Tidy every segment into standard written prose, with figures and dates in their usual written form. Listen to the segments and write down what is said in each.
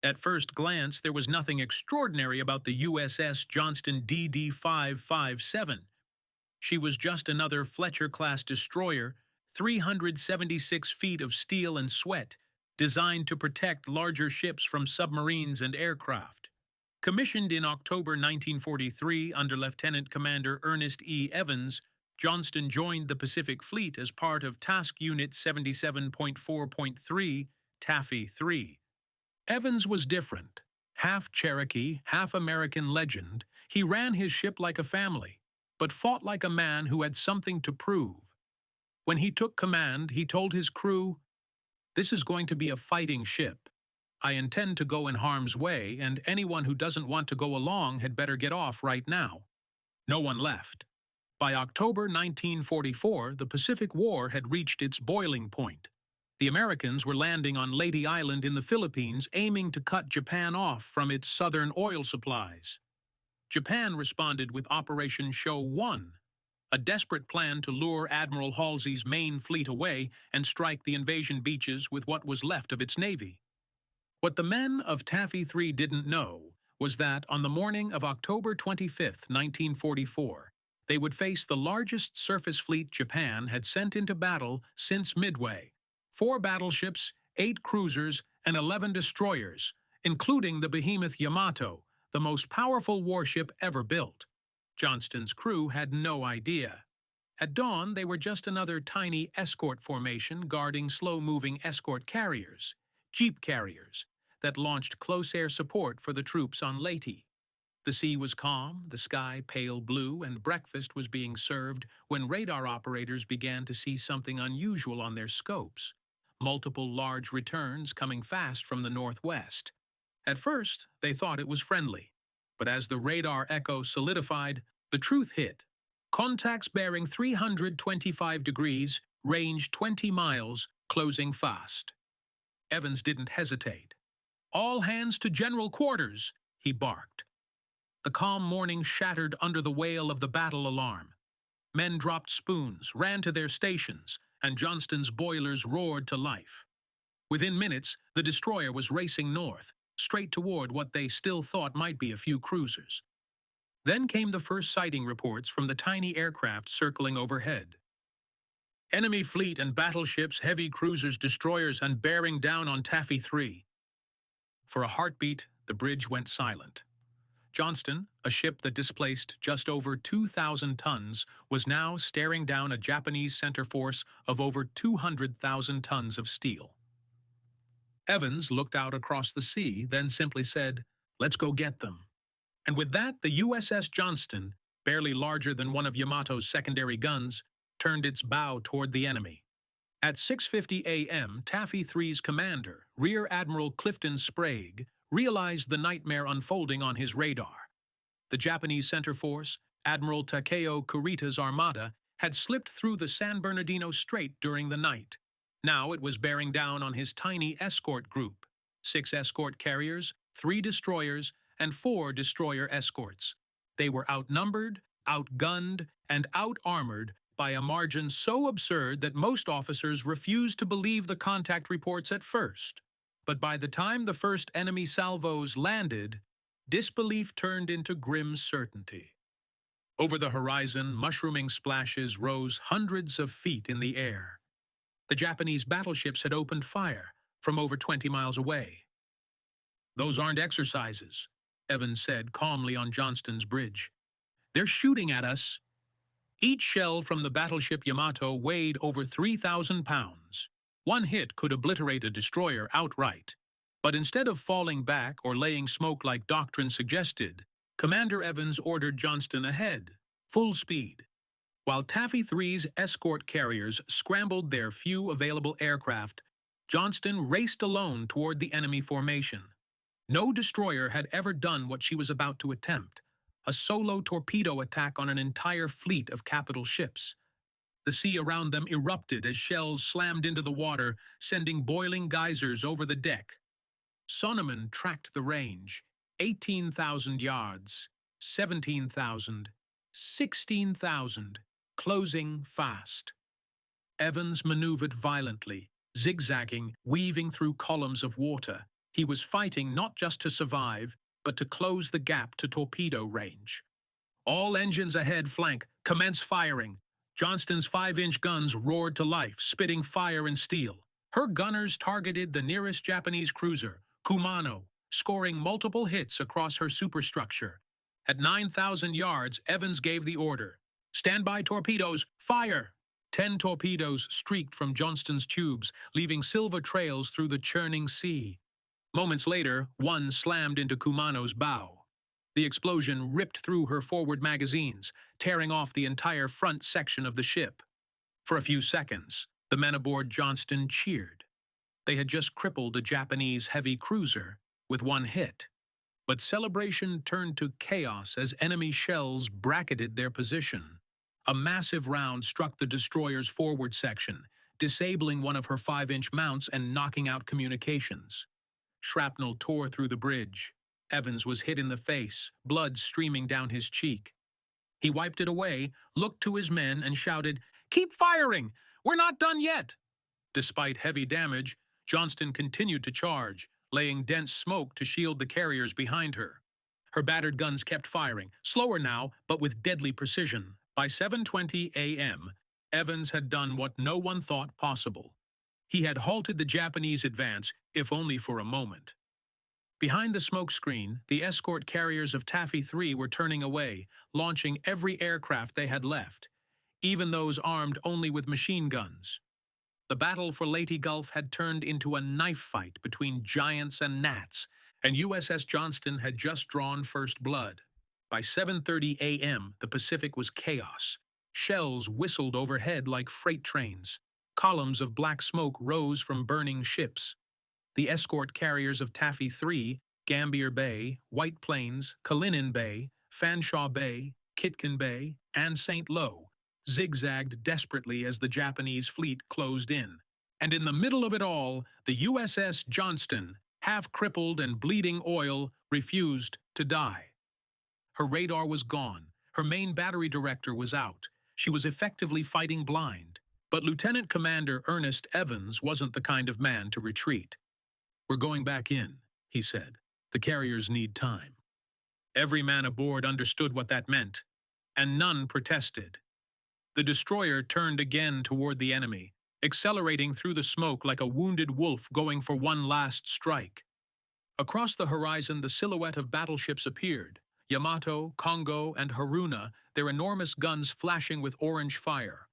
At first glance, there was nothing extraordinary about the USS Johnston DD-557. She was just another Fletcher-class destroyer, 376 feet of steel and sweat, designed to protect larger ships from submarines and aircraft. Commissioned in October 1943 under Lieutenant Commander Ernest E. Evans, Johnston joined the Pacific Fleet as part of Task Unit 77.4.3, Taffy 3. Evans was different. Half Cherokee, half American legend, he ran his ship like a family, but fought like a man who had something to prove. When he took command, he told his crew, "This is going to be a fighting ship. I intend to go in harm's way, and anyone who doesn't want to go along had better get off right now." No one left. By October 1944, the Pacific War had reached its boiling point. The Americans were landing on Leyte Island in the Philippines, aiming to cut Japan off from its southern oil supplies. Japan responded with Operation Show 1, a desperate plan to lure Admiral Halsey's main fleet away and strike the invasion beaches with what was left of its navy. What the men of Taffy 3 didn't know was that on the morning of October 25, 1944, they would face the largest surface fleet Japan had sent into battle since Midway: 4 battleships, 8 cruisers, and 11 destroyers, including the behemoth Yamato, the most powerful warship ever built. Johnston's crew had no idea. At dawn, they were just another tiny escort formation guarding slow-moving escort carriers, jeep carriers, that launched close air support for the troops on Leyte. The sea was calm, the sky pale blue, and breakfast was being served when radar operators began to see something unusual on their scopes: multiple large returns coming fast from the northwest. At first, they thought it was friendly, but as the radar echo solidified, the truth hit. Contacts bearing 325 degrees, range 20 miles, closing fast. Evans didn't hesitate. "All hands to general quarters," he barked. The calm morning shattered under the wail of the battle alarm. Men dropped spoons, ran to their stations, and Johnston's boilers roared to life. Within minutes, the destroyer was racing north, straight toward what they still thought might be a few cruisers. Then came the first sighting reports from the tiny aircraft circling overhead. "Enemy fleet and battleships, heavy cruisers, destroyers, and bearing down on Taffy 3. For a heartbeat, the bridge went silent. Johnston, a ship that displaced just over 2,000 tons, was now staring down a Japanese center force of over 200,000 tons of steel. Evans looked out across the sea, then simply said, "Let's go get them." And with that, the USS Johnston, barely larger than one of Yamato's secondary guns, turned its bow toward the enemy. At 6:50 a.m., Taffy 3's commander, Rear Admiral Clifton Sprague, realized the nightmare unfolding on his radar. The Japanese center force, Admiral Takeo Kurita's armada, had slipped through the San Bernardino Strait during the night. Now it was bearing down on his tiny escort group: 6 escort carriers, 3 destroyers, and 4 destroyer escorts. They were outnumbered, outgunned, and out-armored by a margin so absurd that most officers refused to believe the contact reports at first. But by the time the first enemy salvos landed, disbelief turned into grim certainty. Over the horizon, mushrooming splashes rose hundreds of feet in the air. The Japanese battleships had opened fire from over 20 miles away. "Those aren't exercises," Evans said calmly on Johnston's bridge. "They're shooting at us." Each shell from the battleship Yamato weighed over 3,000 pounds. One hit could obliterate a destroyer outright. But instead of falling back or laying smoke like doctrine suggested, Commander Evans ordered Johnston ahead, full speed. While Taffy 3's escort carriers scrambled their few available aircraft, Johnston raced alone toward the enemy formation. No destroyer had ever done what she was about to attempt: a solo torpedo attack on an entire fleet of capital ships. The sea around them erupted as shells slammed into the water, sending boiling geysers over the deck. Sonneman tracked the range: 18,000 yards, 17,000, 16,000, closing fast. Evans maneuvered violently, zigzagging, weaving through columns of water. He was fighting not just to survive, but to close the gap to torpedo range. All engines ahead flank, commence firing. Johnston's 5-inch guns roared to life, spitting fire and steel. Her gunners targeted the nearest Japanese cruiser, Kumano, scoring multiple hits across her superstructure. At 9,000 yards, Evans gave the order. "Stand by torpedoes, fire!" 10 torpedoes streaked from Johnston's tubes, leaving silver trails through the churning sea. Moments later, one slammed into Kumano's bow. The explosion ripped through her forward magazines, tearing off the entire front section of the ship. For a few seconds, the men aboard Johnston cheered. They had just crippled a Japanese heavy cruiser with one hit. But celebration turned to chaos as enemy shells bracketed their position. A massive round struck the destroyer's forward section, disabling one of her 5-inch mounts and knocking out communications. Shrapnel tore through the bridge. Evans was hit in the face, blood streaming down his cheek. He wiped it away, looked to his men, and shouted, "Keep firing! We're not done yet!" Despite heavy damage, Johnston continued to charge, laying dense smoke to shield the carriers behind her. Her battered guns kept firing, slower now, but with deadly precision. By 7:20 a.m., Evans had done what no one thought possible. He had halted the Japanese advance, if only for a moment. Behind the smokescreen, the escort carriers of Taffy 3 were turning away, launching every aircraft they had left, even those armed only with machine guns. The battle for Leyte Gulf had turned into a knife fight between giants and gnats, and USS Johnston had just drawn first blood. By 7:30 a.m., the Pacific was chaos. Shells whistled overhead like freight trains. Columns of black smoke rose from burning ships. The escort carriers of Taffy 3, Gambier Bay, White Plains, Kalinin Bay, Fanshawe Bay, Kitkin Bay, and St. Lo, zigzagged desperately as the Japanese fleet closed in. And in the middle of it all, the USS Johnston, half-crippled and bleeding oil, refused to die. Her radar was gone. Her main battery director was out. She was effectively fighting blind. But Lieutenant Commander Ernest Evans wasn't the kind of man to retreat. "We're going back in," he said. "The carriers need time." Every man aboard understood what that meant, and none protested. The destroyer turned again toward the enemy, accelerating through the smoke like a wounded wolf going for one last strike. Across the horizon, the silhouette of battleships appeared. Yamato, Kongo, and Haruna, their enormous guns flashing with orange fire.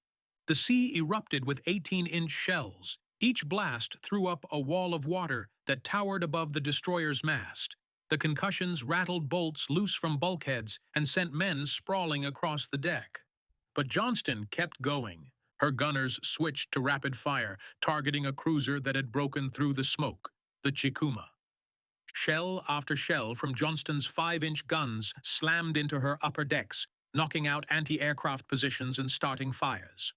The sea erupted with 18-inch shells. Each blast threw up a wall of water that towered above the destroyer's mast. The concussions rattled bolts loose from bulkheads and sent men sprawling across the deck. But Johnston kept going. Her gunners switched to rapid fire, targeting a cruiser that had broken through the smoke, the Chikuma. Shell after shell from Johnston's 5-inch guns slammed into her upper decks, knocking out anti-aircraft positions and starting fires.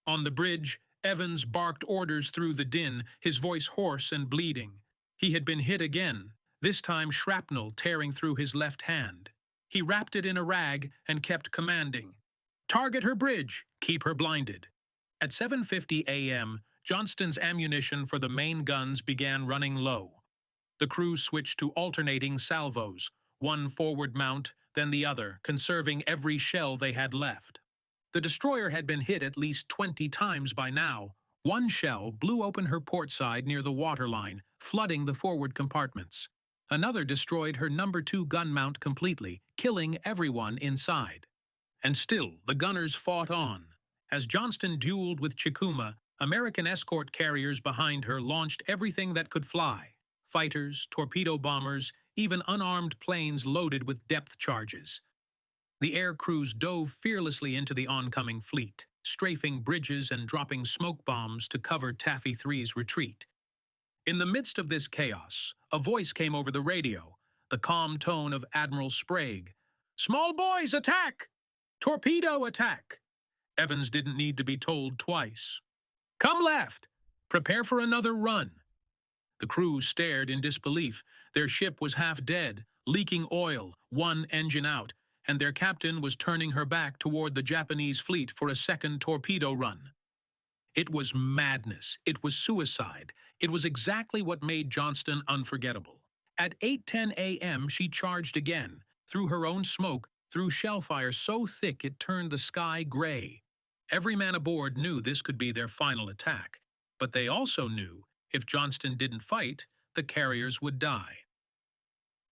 On the bridge, Evans barked orders through the din, his voice hoarse and bleeding. He had been hit again, this time shrapnel tearing through his left hand. He wrapped it in a rag and kept commanding, "Target her bridge, keep her blinded." At 7:50 a.m., Johnston's ammunition for the main guns began running low. The crew switched to alternating salvos, one forward mount, then the other, conserving every shell they had left. The destroyer had been hit at least 20 times by now. One shell blew open her port side near the waterline, flooding the forward compartments. Another destroyed her No. 2 gun mount completely, killing everyone inside. And still, the gunners fought on. As Johnston dueled with Chikuma, American escort carriers behind her launched everything that could fly. Fighters, torpedo bombers, even unarmed planes loaded with depth charges. The air crews dove fearlessly into the oncoming fleet, strafing bridges and dropping smoke bombs to cover Taffy 3's retreat. In the midst of this chaos, a voice came over the radio, the calm tone of Admiral Sprague. "Small boys, attack! Torpedo attack!" Evans didn't need to be told twice. "Come left! Prepare for another run." The crew stared in disbelief. Their ship was half dead, leaking oil, one engine out, and their captain was turning her back toward the Japanese fleet for a second torpedo run. It was madness. It was suicide. It was exactly what made Johnston unforgettable. At 8:10 a.m., she charged again, through her own smoke, through shellfire so thick it turned the sky gray. Every man aboard knew this could be their final attack, but they also knew if Johnston didn't fight, the carriers would die.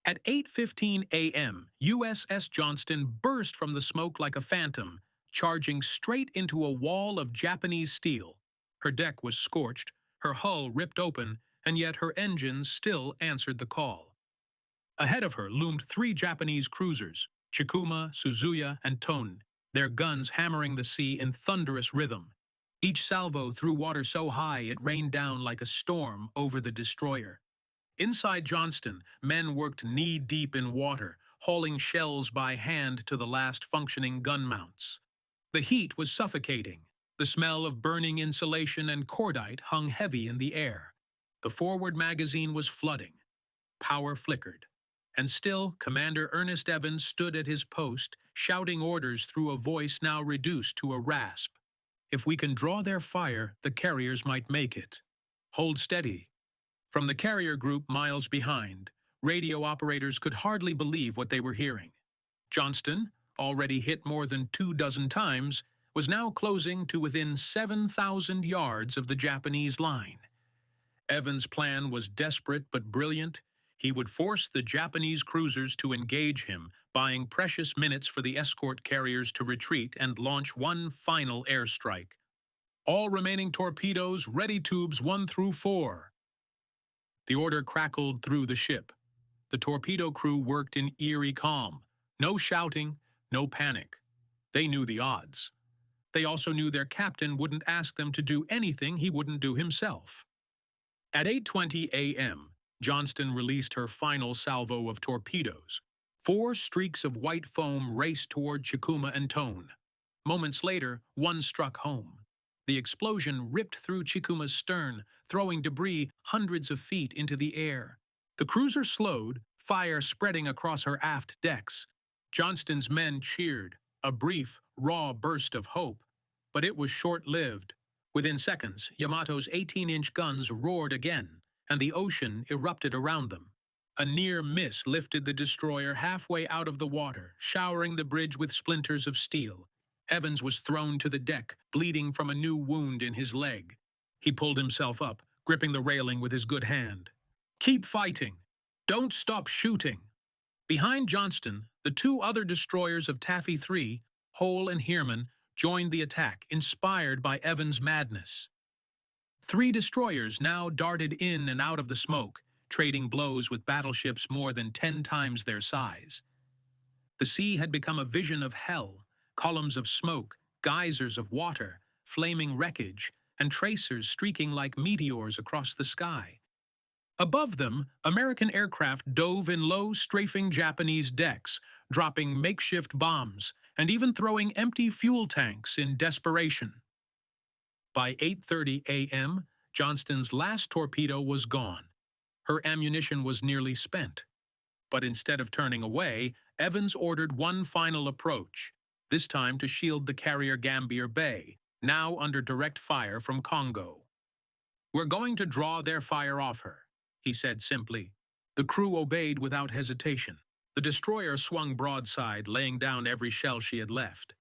At 8:15 a.m., USS Johnston burst from the smoke like a phantom, charging straight into a wall of Japanese steel. Her deck was scorched, her hull ripped open, and yet her engines still answered the call. Ahead of her loomed three Japanese cruisers, Chikuma, Suzuya, and Ton, their guns hammering the sea in thunderous rhythm. Each salvo threw water so high it rained down like a storm over the destroyer. Inside Johnston, men worked knee-deep in water, hauling shells by hand to the last functioning gun mounts. The heat was suffocating. The smell of burning insulation and cordite hung heavy in the air. The forward magazine was flooding. Power flickered. And still, Commander Ernest E stood at his post, shouting orders through a voice now reduced to a rasp. If we can draw their fire, the carriers might make it. Hold steady. From the carrier group miles behind, radio operators could hardly believe what they were hearing. Johnston, already hit more than 24 times, was now closing to within 7,000 yards of the Japanese line. Evans' plan was desperate but brilliant. He would force the Japanese cruisers to engage him, buying precious minutes for the escort carriers to retreat and launch one final airstrike. All remaining torpedoes, ready tubes 1 through 4. The order crackled through the ship. The torpedo crew worked in eerie calm. No shouting, no panic. They knew the odds. They also knew their captain wouldn't ask them to do anything he wouldn't do himself. At 8:20 a.m., Johnston released her final salvo of torpedoes. 4 streaks of white foam raced toward Chikuma and Ton. Moments later, one struck home. The explosion ripped through Chikuma's stern, throwing debris hundreds of feet into the air. The cruiser slowed, fire spreading across her aft decks. Johnston's men cheered, a brief, raw burst of hope. But it was short-lived. Within seconds, Yamato's 18-inch guns roared again, and the ocean erupted around them. A near miss lifted the destroyer halfway out of the water, showering the bridge with splinters of steel. Evans was thrown to the deck, bleeding from a new wound in his leg. He pulled himself up, gripping the railing with his good hand. "Keep fighting. Don't stop shooting." Behind Johnston, the 2 other destroyers of Taffy 3, Hole and Heerman, joined the attack, inspired by Evans' madness. 3 destroyers now darted in and out of the smoke, trading blows with battleships more than 10 times their size. The sea had become a vision of hell. Columns of smoke, geysers of water, flaming wreckage, and tracers streaking like meteors across the sky. Above them, American aircraft dove in low, strafing Japanese decks, dropping makeshift bombs, and even throwing empty fuel tanks in desperation. By 8:30 a.m., Johnston's last torpedo was gone. Her ammunition was nearly spent. But instead of turning away, Evans ordered one final approach, this time to shield the carrier Gambier Bay, now under direct fire from Congo. "We're going to draw their fire off her," he said simply. The crew obeyed without hesitation. The destroyer swung broadside, laying down every shell she had left.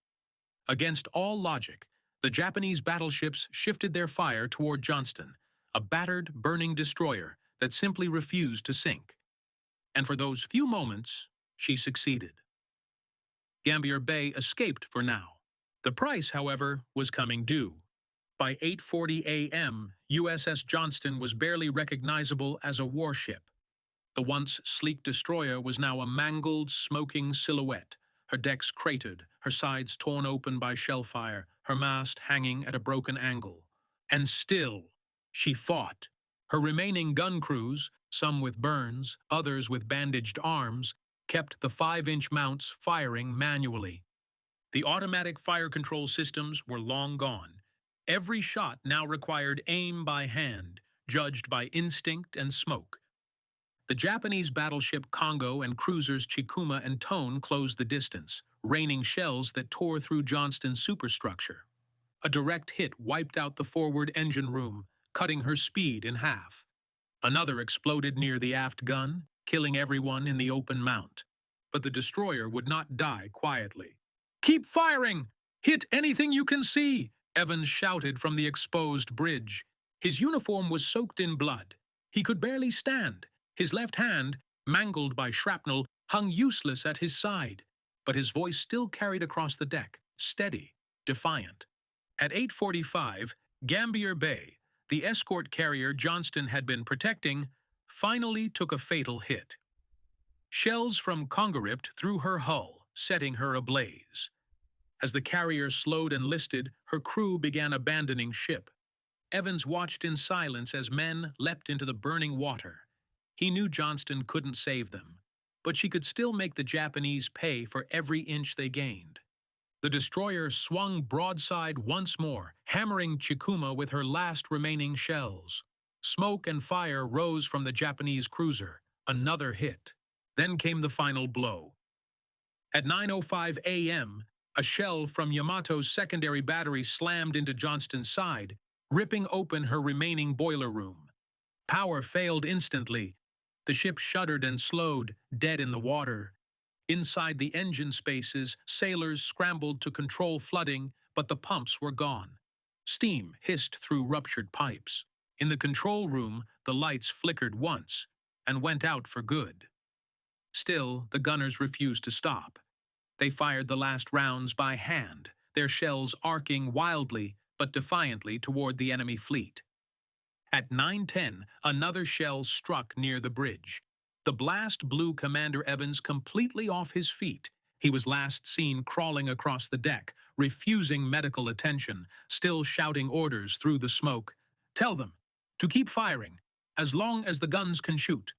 Against all logic, the Japanese battleships shifted their fire toward Johnston, a battered, burning destroyer that simply refused to sink. And for those few moments, she succeeded. Gambier Bay escaped for now. The price, however, was coming due. By 8:40 a.m., USS Johnston was barely recognizable as a warship. The once sleek destroyer was now a mangled, smoking silhouette, her decks cratered, her sides torn open by shellfire, her mast hanging at a broken angle. And still, she fought. Her remaining gun crews, some with burns, others with bandaged arms, kept the 5-inch mounts firing manually. The automatic fire control systems were long gone. Every shot now required aim by hand, judged by instinct and smoke. The Japanese battleship Congo and cruisers Chikuma and Ton closed the distance, raining shells that tore through Johnston's superstructure. A direct hit wiped out the forward engine room, cutting her speed in half. Another exploded near the aft gun, killing everyone in the open mount. But the destroyer would not die quietly. "Keep firing! Hit anything you can see!" Evans shouted from the exposed bridge. His uniform was soaked in blood. He could barely stand. His left hand, mangled by shrapnel, hung useless at his side. But his voice still carried across the deck, steady, defiant. At 8:45, Gambier Bay, the escort carrier Johnston had been protecting, finally took a fatal hit. Shells from Congo ripped through her hull, setting her ablaze. As the carrier slowed and listed, her crew began abandoning ship. Evans watched in silence as men leapt into the burning water. He knew Johnston couldn't save them, but she could still make the Japanese pay for every inch they gained. The destroyer swung broadside once more, hammering Chikuma with her last remaining shells. Smoke and fire rose from the Japanese cruiser. Another hit. Then came the final blow. At 9:05 a.m., a shell from Yamato's secondary battery slammed into Johnston's side, ripping open her remaining boiler room. Power failed instantly. The ship shuddered and slowed, dead in the water. Inside the engine spaces, sailors scrambled to control flooding, but the pumps were gone. Steam hissed through ruptured pipes. In the control room, the lights flickered once and went out for good. Still, the gunners refused to stop. They fired the last rounds by hand, their shells arcing wildly but defiantly toward the enemy fleet. At 9:10, another shell struck near the bridge. The blast blew Commander Evans completely off his feet. He was last seen crawling across the deck, refusing medical attention, still shouting orders through the smoke. "Tell them to keep firing, as long as the guns can shoot."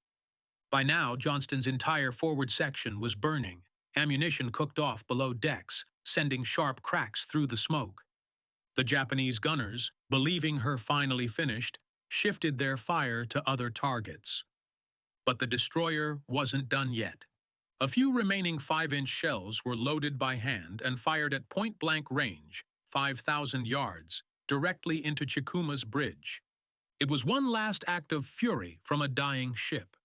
By now, Johnston's entire forward section was burning. Ammunition cooked off below decks, sending sharp cracks through the smoke. The Japanese gunners, believing her finally finished, shifted their fire to other targets. But the destroyer wasn't done yet. A few remaining 5-inch shells were loaded by hand and fired at point-blank range, 5,000 yards, directly into Chikuma's bridge. It was one last act of fury from a dying ship.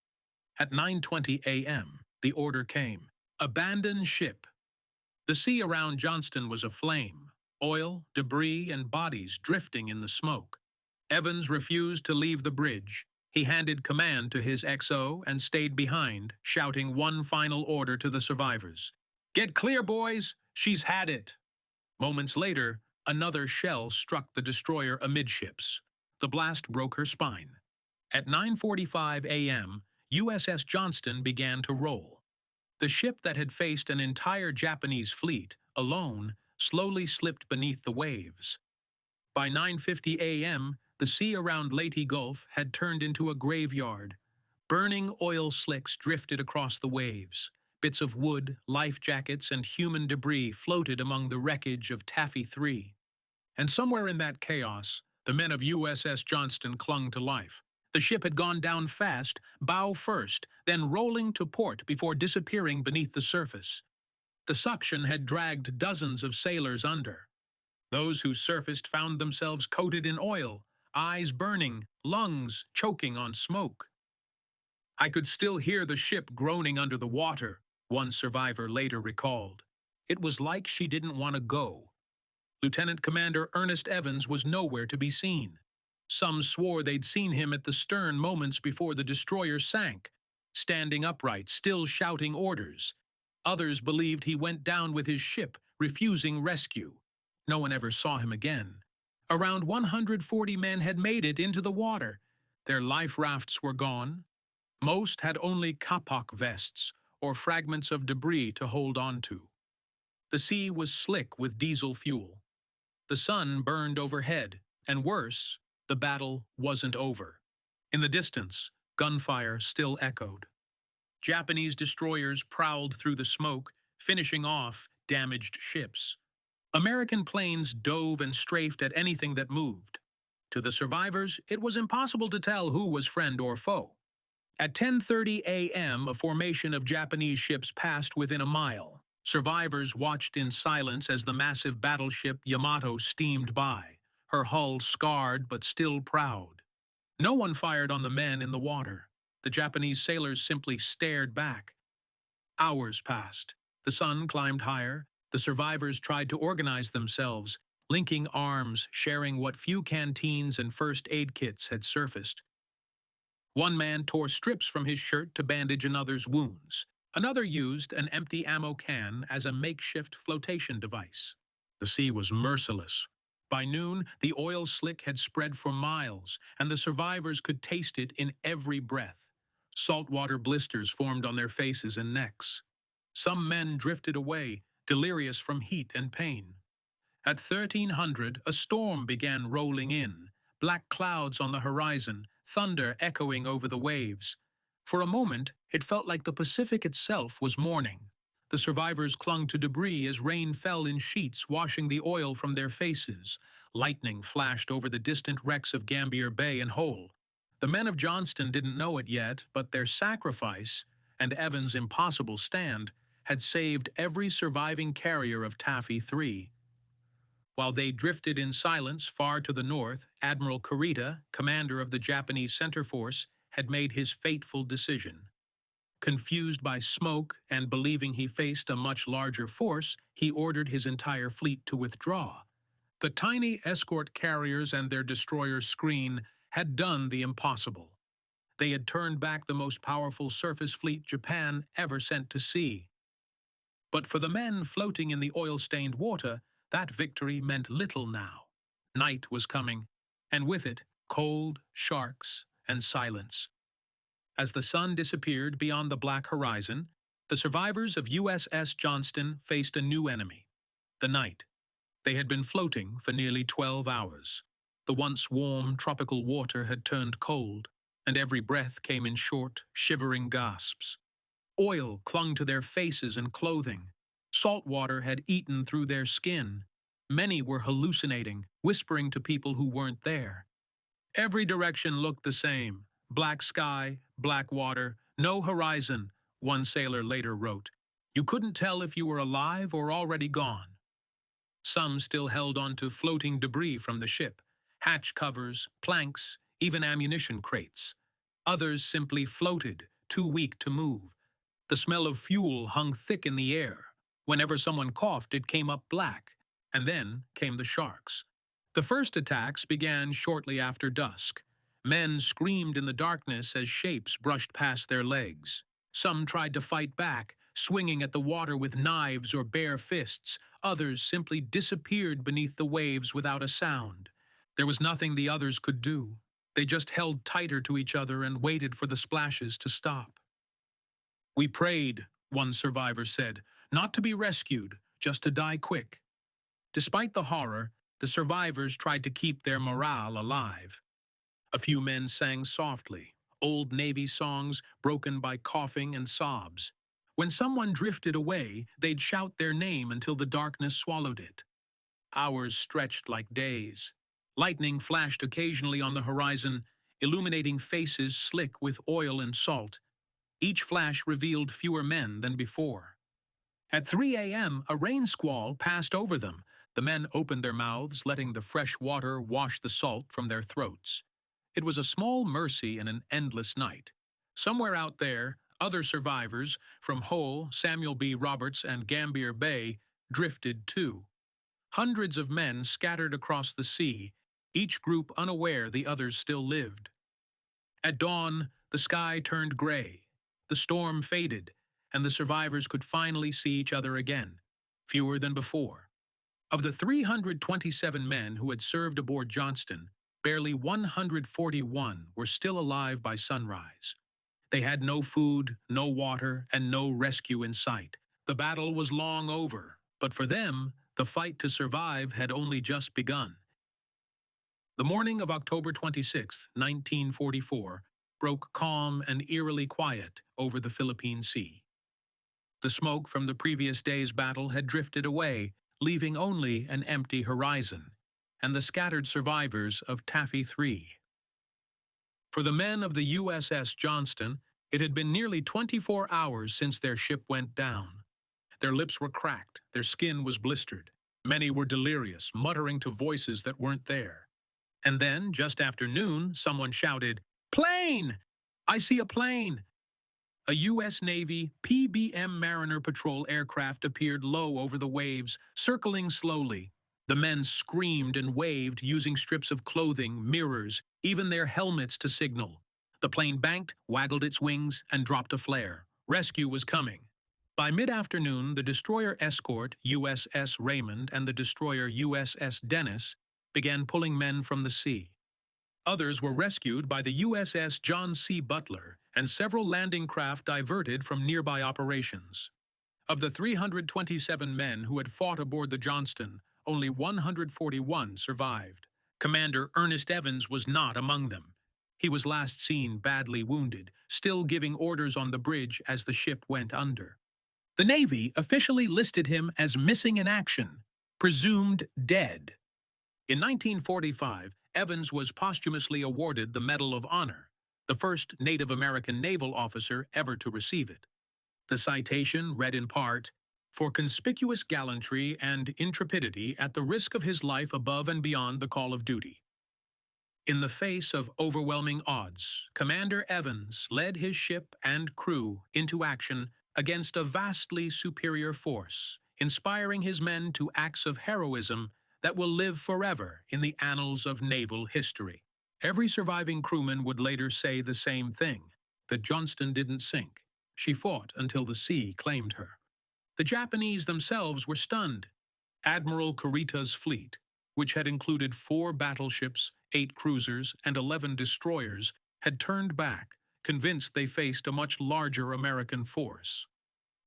At 9:20 a.m., the order came: abandon ship. The sea around Johnston was aflame, oil, debris, and bodies drifting in the smoke. Evans refused to leave the bridge. He handed command to his XO and stayed behind, shouting one final order to the survivors: "Get clear, boys! She's had it!" Moments later, another shell struck the destroyer amidships. The blast broke her spine. At 9:45 a.m., USS Johnston began to roll. The ship that had faced an entire Japanese fleet, alone, slowly slipped beneath the waves. By 9:50 a.m., the sea around Leyte Gulf had turned into a graveyard. Burning oil slicks drifted across the waves. Bits of wood, life jackets, and human debris floated among the wreckage of Taffy 3. And somewhere in that chaos, the men of USS Johnston clung to life. The ship had gone down fast, bow first, then rolling to port before disappearing beneath the surface. The suction had dragged dozens of sailors under. Those who surfaced found themselves coated in oil, eyes burning, lungs choking on smoke. "I could still hear the ship groaning under the water," one survivor later recalled. "It was like she didn't want to go." Lieutenant Commander Ernest Evans was nowhere to be seen. Some swore they'd seen him at the stern moments before the destroyer sank, standing upright, still shouting orders. Others believed he went down with his ship, refusing rescue. No one ever saw him again. Around 140 men had made it into the water. Their life rafts were gone. Most had only kapok vests or fragments of debris to hold on to. The sea was slick with diesel fuel. The sun burned overhead, and worse, the battle wasn't over. In the distance, gunfire still echoed. Japanese destroyers prowled through the smoke, finishing off damaged ships. American planes dove and strafed at anything that moved. To the survivors, it was impossible to tell who was friend or foe. At 10:30 a.m., a formation of Japanese ships passed within a mile. Survivors watched in silence as the massive battleship Yamato steamed by, her hull scarred but still proud. No one fired on the men in the water. The Japanese sailors simply stared back. Hours passed. The sun climbed higher. The survivors tried to organize themselves, linking arms, sharing what few canteens and first aid kits had surfaced. One man tore strips from his shirt to bandage another's wounds. Another used an empty ammo can as a makeshift flotation device. The sea was merciless. By noon, the oil slick had spread for miles, and the survivors could taste it in every breath. Saltwater blisters formed on their faces and necks. Some men drifted away, delirious from heat and pain. At 1300, a storm began rolling in, black clouds on the horizon, thunder echoing over the waves. For a moment, it felt like the Pacific itself was mourning. The survivors clung to debris as rain fell in sheets, washing the oil from their faces. Lightning flashed over the distant wrecks of Gambier Bay and Hull. The men of Johnston didn't know it yet, but their sacrifice, and Evans' impossible stand, had saved every surviving carrier of Taffy 3. While they drifted in silence far to the north, Admiral Kurita, commander of the Japanese center force, had made his fateful decision. Confused by smoke and believing he faced a much larger force, he ordered his entire fleet to withdraw. The tiny escort carriers and their destroyer screen had done the impossible. They had turned back the most powerful surface fleet Japan ever sent to sea. But for the men floating in the oil-stained water, that victory meant little now. Night was coming, and with it, cold, sharks, and silence. As the sun disappeared beyond the black horizon, the survivors of USS Johnston faced a new enemy, the night. They had been floating for nearly 12 hours. The once warm, tropical water had turned cold, and every breath came in short, shivering gasps. Oil clung to their faces and clothing. Salt water had eaten through their skin. Many were hallucinating, whispering to people who weren't there. Every direction looked the same. Black sky, black water, no horizon, one sailor later wrote. You couldn't tell if you were alive or already gone. Some still held on to floating debris from the ship, hatch covers, planks, even ammunition crates. Others simply floated, too weak to move. The smell of fuel hung thick in the air. Whenever someone coughed, it came up black. And then came the sharks. The first attacks began shortly after dusk. Men screamed in the darkness as shapes brushed past their legs. Some tried to fight back, swinging at the water with knives or bare fists. Others simply disappeared beneath the waves without a sound. There was nothing the others could do. They just held tighter to each other and waited for the splashes to stop. We prayed, one survivor said, not to be rescued, just to die quick. Despite the horror, the survivors tried to keep their morale alive. A few men sang softly, old Navy songs broken by coughing and sobs. When someone drifted away, they'd shout their name until the darkness swallowed it. Hours stretched like days. Lightning flashed occasionally on the horizon, illuminating faces slick with oil and salt. Each flash revealed fewer men than before. At 3 a.m., a rain squall passed over them. The men opened their mouths, letting the fresh water wash the salt from their throats. It was a small mercy in an endless night. Somewhere out there, other survivors, from Hull, Samuel B. Roberts, and Gambier Bay, drifted too. Hundreds of men scattered across the sea, each group unaware the others still lived. At dawn, the sky turned gray. The storm faded, and the survivors could finally see each other again, fewer than before. Of the 327 men who had served aboard Johnston, barely 141 were still alive by sunrise. They had no food, no water, and no rescue in sight. The battle was long over, but for them, the fight to survive had only just begun. The morning of October 26, 1944, broke calm and eerily quiet over the Philippine Sea. The smoke from the previous day's battle had drifted away, leaving only an empty horizon, and the scattered survivors of Taffy 3. For the men of the USS Johnston, it had been nearly 24 hours since their ship went down. Their lips were cracked, their skin was blistered. Many were delirious, muttering to voices that weren't there. And then, just after noon, someone shouted, "Plane! I see a plane!" A U.S. Navy PBM Mariner patrol aircraft appeared low over the waves, circling slowly. The men screamed and waved, using strips of clothing, mirrors, even their helmets to signal. The plane banked, waggled its wings, and dropped a flare. Rescue was coming. By mid-afternoon, the destroyer escort USS Raymond and the destroyer USS Dennis began pulling men from the sea. Others were rescued by the USS John C. Butler, and several landing craft diverted from nearby operations. Of the 327 men who had fought aboard the Johnston, only 141 survived. Commander Ernest Evans was not among them. He was last seen badly wounded, still giving orders on the bridge as the ship went under. The Navy officially listed him as missing in action, presumed dead. In 1945, Evans was posthumously awarded the Medal of Honor, the first Native American naval officer ever to receive it. The citation read in part, "For conspicuous gallantry and intrepidity at the risk of his life above and beyond the call of duty." In the face of overwhelming odds, Commander Evans led his ship and crew into action against a vastly superior force, inspiring his men to acts of heroism that will live forever in the annals of naval history. Every surviving crewman would later say the same thing, that Johnston didn't sink. She fought until the sea claimed her. The Japanese themselves were stunned. Admiral Kurita's fleet, which had included 4 battleships, 8 cruisers, and 11 destroyers, had turned back, convinced they faced a much larger American force.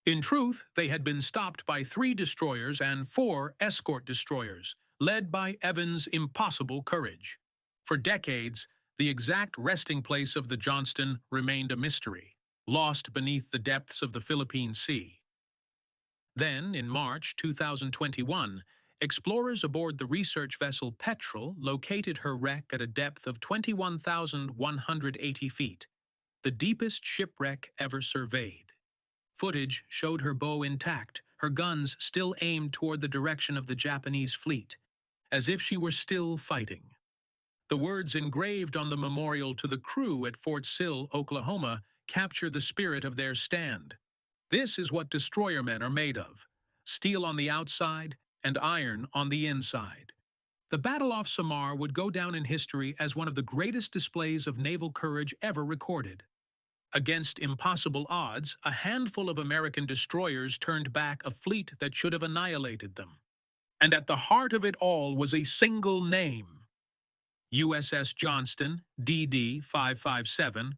In truth, they had been stopped by 3 destroyers and 4 escort destroyers, led by Evans' impossible courage. For decades, the exact resting place of the Johnston remained a mystery, lost beneath the depths of the Philippine Sea. Then, in March 2021, explorers aboard the research vessel Petrel located her wreck at a depth of 21,180 feet, the deepest shipwreck ever surveyed. Footage showed her bow intact, her guns still aimed toward the direction of the Japanese fleet, as if she were still fighting. The words engraved on the memorial to the crew at Fort Sill, Oklahoma, capture the spirit of their stand. This is what destroyer men are made of: steel on the outside and iron on the inside. The Battle off Samar would go down in history as one of the greatest displays of naval courage ever recorded. Against impossible odds, a handful of American destroyers turned back a fleet that should have annihilated them. And at the heart of it all was a single name: USS Johnston, DD 557,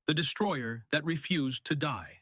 the destroyer that refused to die.